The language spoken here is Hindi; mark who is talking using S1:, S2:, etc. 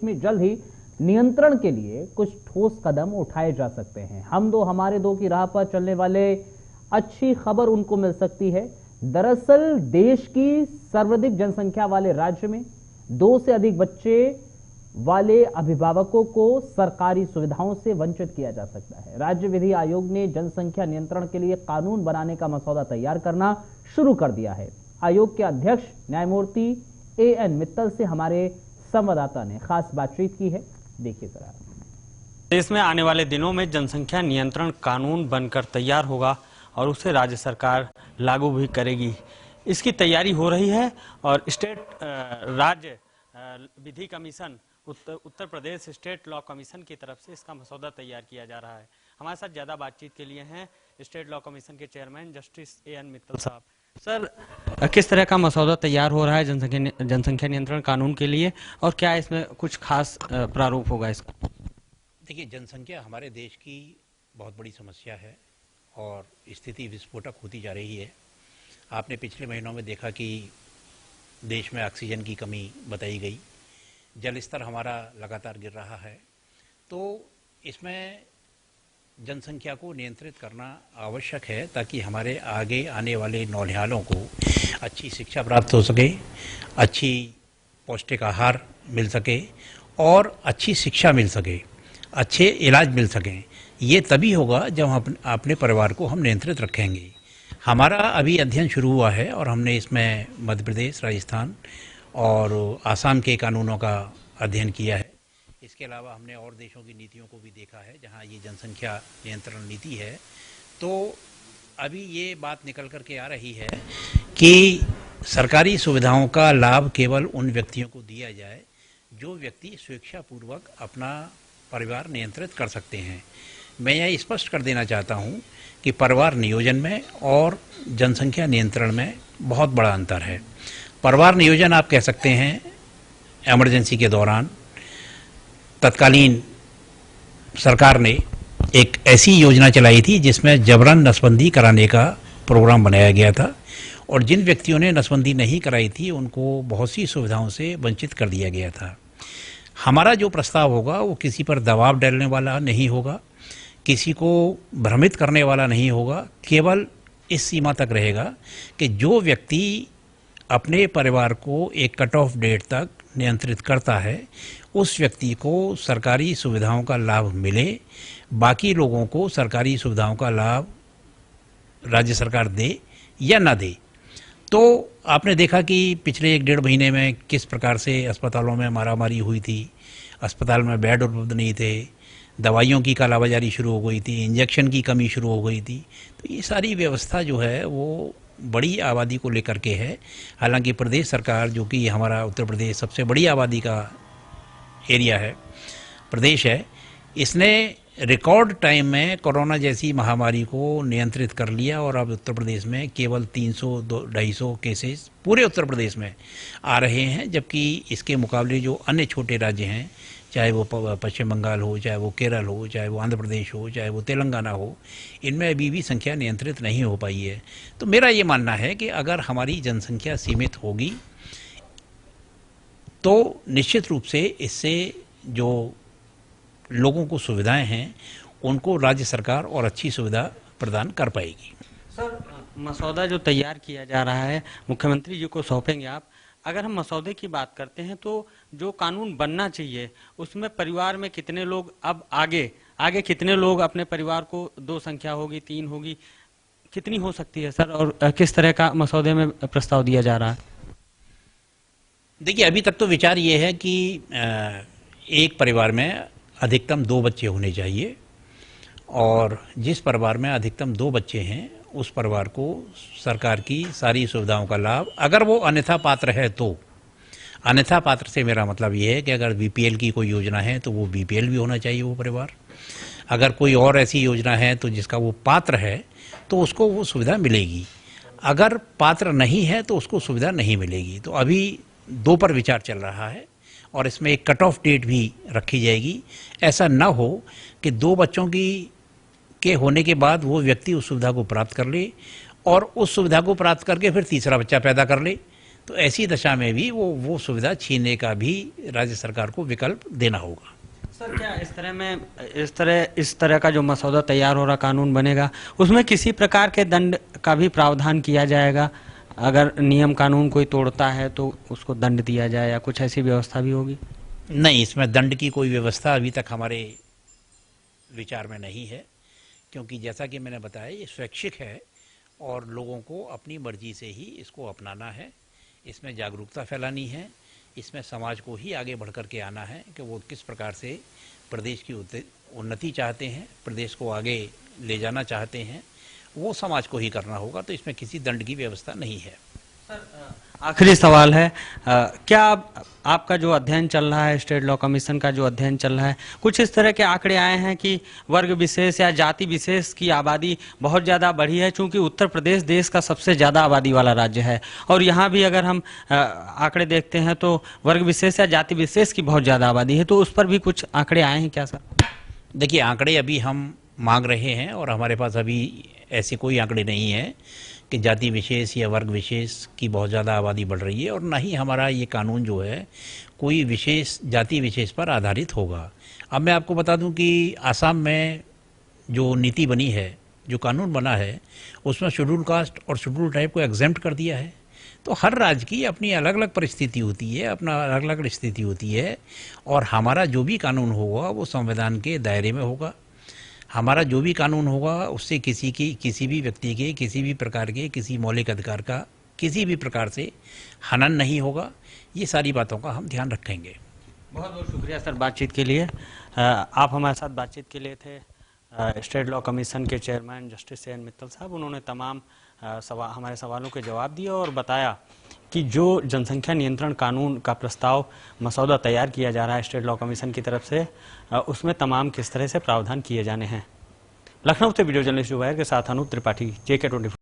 S1: में जल्द ही नियंत्रण के लिए कुछ ठोस कदम उठाए जा सकते हैं। हम दो हमारे दो की राह पर चलने वाले अच्छी खबर उनको मिल सकती है। दरअसल देश की सर्वाधिक जनसंख्या वाले राज्य में 2 से अधिक बच्चे वाले अभिभावकों को सरकारी सुविधाओं से वंचित किया जा सकता है। राज्य विधि आयोग ने जनसंख्या नियंत्रण के लिए कानून बनाने का मसौदा तैयार करना शुरू कर दिया है। आयोग के अध्यक्ष न्यायमूर्ति एएन मित्तल से हमारे संवाददाता ने खास बातचीत की है, देखिए जरा।
S2: देश में आने वाले दिनों में जनसंख्या नियंत्रण कानून बनकर तैयार होगा और उसे राज्य सरकार लागू भी करेगी। इसकी तैयारी हो रही है और राज्य विधि commission Uttar Pradesh state law commission की तरफ से इसका मसौदा तैयार किया जा रहा है। हमारे साथ ज्यादा बातचीत के लिए हैं स्टेट लॉ कमीशन के चेयरमैन जस्टिस एएन मित्तल साहब। सर, किस तरह का मसौदा तैयार हो रहा है जनसंख्या नियंत्रण कानून के लिए और क्या इसमें कुछ खास प्रारूप होगा इसका?
S3: देखिए, जनसंख्या हमारे देश की बहुत बड़ी समस्या है और स्थिति विस्फोटक होती जा रही है। आपने पिछले महीनों में देखा कि देश में ऑक्सीजन की कमी बताई गई, जल स्तर हमारा लगातार गिर रहा है। तो इसमें जनसंख्या को नियंत्रित करना आवश्यक है ताकि हमारे आगे आने वाले नौनिहालों को अच्छी शिक्षा प्राप्त हो सके, अच्छी पौष्टिक आहार मिल सके और अच्छी शिक्षा मिल सके, अच्छे इलाज मिल सकें। ये तभी होगा जब हम अपने परिवार को हम नियंत्रित रखेंगे। हमारा अभी अध्ययन शुरू हुआ है और हमने इसमें मध्य प्रदेश, राजस्थान और आसाम के कानूनों का अध्ययन किया है। इसके अलावा हमने और देशों की नीतियों को भी देखा है जहां ये जनसंख्या नियंत्रण नीति है। तो अभी ये बात निकल कर के आ रही है कि सरकारी सुविधाओं का लाभ केवल उन व्यक्तियों को दिया जाए जो व्यक्ति स्वेच्छापूर्वक अपना परिवार नियंत्रित कर सकते हैं। मैं यह स्पष्ट कर देना चाहता हूं कि परिवार नियोजन में और जनसंख्या नियंत्रण में बहुत बड़ा अंतर है। परिवार नियोजन आप कह सकते हैं इमरजेंसी के दौरान तत्कालीन सरकार ने एक ऐसी योजना चलाई थी जिसमें जबरन नसबंदी कराने का प्रोग्राम बनाया गया था और जिन व्यक्तियों ने नसबंदी नहीं कराई थी उनको बहुत सी सुविधाओं से वंचित कर दिया गया था। हमारा जो प्रस्ताव होगा वो किसी पर दबाव डालने वाला नहीं होगा, किसी को भ्रमित करने वाला नहीं होगा। केवल इस सीमा तक रहेगा कि जो व्यक्ति अपने परिवार को एक कट ऑफ डेट तक नियंत्रित करता है उस व्यक्ति को सरकारी सुविधाओं का लाभ मिले, बाकी लोगों को सरकारी सुविधाओं का लाभ राज्य सरकार दे या ना दे। तो आपने देखा कि पिछले 1-1.5 महीने में किस प्रकार से अस्पतालों में मारामारी हुई थी, अस्पताल में बेड उपलब्ध नहीं थे, दवाइयों की कालाबाजारी शुरू हो गई थी, इंजेक्शन की कमी शुरू हो गई थी। तो ये सारी व्यवस्था जो है वो बड़ी आबादी को लेकर के है। हालांकि प्रदेश सरकार, जो कि हमारा उत्तर प्रदेश सबसे बड़ी आबादी का एरिया है, प्रदेश है, इसने रिकॉर्ड टाइम में कोरोना जैसी महामारी को नियंत्रित कर लिया और अब उत्तर प्रदेश में केवल 300-250 केसेस पूरे उत्तर प्रदेश में आ रहे हैं, जबकि इसके मुकाबले जो अन्य छोटे राज्य हैं, चाहे वो पश्चिम बंगाल हो, चाहे वो केरल हो, चाहे वो आंध्र प्रदेश हो, चाहे वो तेलंगाना हो, इनमें अभी भी संख्या नियंत्रित नहीं हो पाई है। तो मेरा ये मानना है कि अगर हमारी जनसंख्या सीमित होगी तो निश्चित रूप से इससे जो लोगों को सुविधाएं हैं उनको राज्य सरकार और अच्छी सुविधा प्रदान कर पाएगी।
S2: सर, मसौदा जो तैयार किया जा रहा है मुख्यमंत्री जी को सौंपेंगे आप। अगर हम मसौदे की बात करते हैं तो जो कानून बनना चाहिए उसमें परिवार में कितने लोग, अब आगे कितने लोग अपने परिवार को, 2 संख्या होगी, 3 होगी, कितनी हो सकती है सर, और किस तरह का मसौदे में प्रस्ताव दिया जा रहा है?
S3: देखिए, अभी तक तो विचार ये है कि एक परिवार में अधिकतम 2 बच्चे होने चाहिए और जिस परिवार में अधिकतम 2 बच्चे हैं उस परिवार को सरकार की सारी सुविधाओं का लाभ, अगर वो अन्यथा पात्र है तो। अन्यथा पात्र से मेरा मतलब ये है कि अगर बीपीएल की कोई योजना है तो वो बीपीएल भी होना चाहिए वो परिवार। अगर कोई और ऐसी योजना है तो जिसका वो पात्र है तो उसको वो सुविधा मिलेगी। अगर पात्र नहीं है तो उसको सुविधा नहीं मिलेगी। तो अभी 2 पर विचार चल रहा है और इसमें एक कट ऑफ डेट भी रखी जाएगी। ऐसा ना हो कि 2 बच्चों के होने के बाद वो व्यक्ति उस सुविधा को प्राप्त कर ले और उस सुविधा को प्राप्त करके फिर तीसरा बच्चा पैदा कर ले, तो ऐसी दशा में भी वो सुविधा छीनने का भी राज्य सरकार को विकल्प देना होगा।
S2: सर, क्या इस तरह का जो मसौदा तैयार हो रहा कानून बनेगा, उसमें किसी प्रकार के दंड का भी प्रावधान किया जाएगा? अगर नियम कानून कोई तोड़ता है तो उसको दंड दिया जाए, या कुछ ऐसी व्यवस्था भी होगी?
S3: नहीं, इसमें दंड की कोई व्यवस्था अभी तक हमारे विचार में नहीं है, क्योंकि जैसा कि मैंने बताया ये स्वैच्छिक है और लोगों को अपनी मर्जी से ही इसको अपनाना है। इसमें जागरूकता फैलानी है, इसमें समाज को ही आगे बढ़ कर के आना है कि वो किस प्रकार से प्रदेश की उन्नति चाहते हैं, प्रदेश को आगे ले जाना चाहते हैं, वो समाज को ही करना होगा। तो इसमें किसी दंड की व्यवस्था नहीं है।
S2: सर, आखिरी सवाल है, क्या आपका जो अध्ययन चल रहा है, स्टेट लॉ कमीशन का जो अध्ययन चल रहा है, कुछ इस तरह के आंकड़े आए हैं कि वर्ग विशेष या जाति विशेष की आबादी बहुत ज़्यादा बढ़ी है? चूंकि उत्तर प्रदेश देश का सबसे ज़्यादा आबादी वाला राज्य है और यहाँ भी अगर हम आंकड़े देखते हैं तो वर्ग विशेष या जाति विशेष की बहुत ज़्यादा आबादी है, तो उस पर भी कुछ आंकड़े आए हैं क्या सर?
S3: देखिए, आंकड़े अभी हम मांग रहे हैं और हमारे पास अभी ऐसे कोई आंकड़े नहीं है कि जाति विशेष या वर्ग विशेष की बहुत ज़्यादा आबादी बढ़ रही है, और ना ही हमारा ये कानून जो है कोई विशेष जाति विशेष पर आधारित होगा। अब मैं आपको बता दूं कि आसाम में जो नीति बनी है, जो कानून बना है, उसमें शेड्यूल कास्ट और शेड्यूल ट्राइब को एग्जेम्प्ट कर दिया है। तो हर राज्य की अपनी अलग अलग परिस्थिति होती है, अपना अलग अलग स्थिति होती है, और हमारा जो भी कानून होगा वो संविधान के दायरे में होगा। हमारा जो भी कानून होगा उससे किसी भी व्यक्ति के किसी भी प्रकार के किसी मौलिक अधिकार का किसी भी प्रकार से हनन नहीं होगा। ये सारी बातों का हम ध्यान रखेंगे।
S2: बहुत बहुत शुक्रिया सर बातचीत के लिए। आप हमारे साथ बातचीत के लिए थे स्टेट लॉ कमीशन के चेयरमैन जस्टिस एन मित्तल साहब। उन्होंने तमाम हमारे सवालों के जवाब दिए और बताया कि जो जनसंख्या नियंत्रण कानून का प्रस्ताव मसौदा तैयार किया जा रहा है स्टेट लॉ कमीशन की तरफ से, उसमें तमाम किस तरह से प्रावधान किए जाने हैं। लखनऊ से वीडियो जर्नलिस्ट जुबैर के साथ अनूप त्रिपाठी, JK24।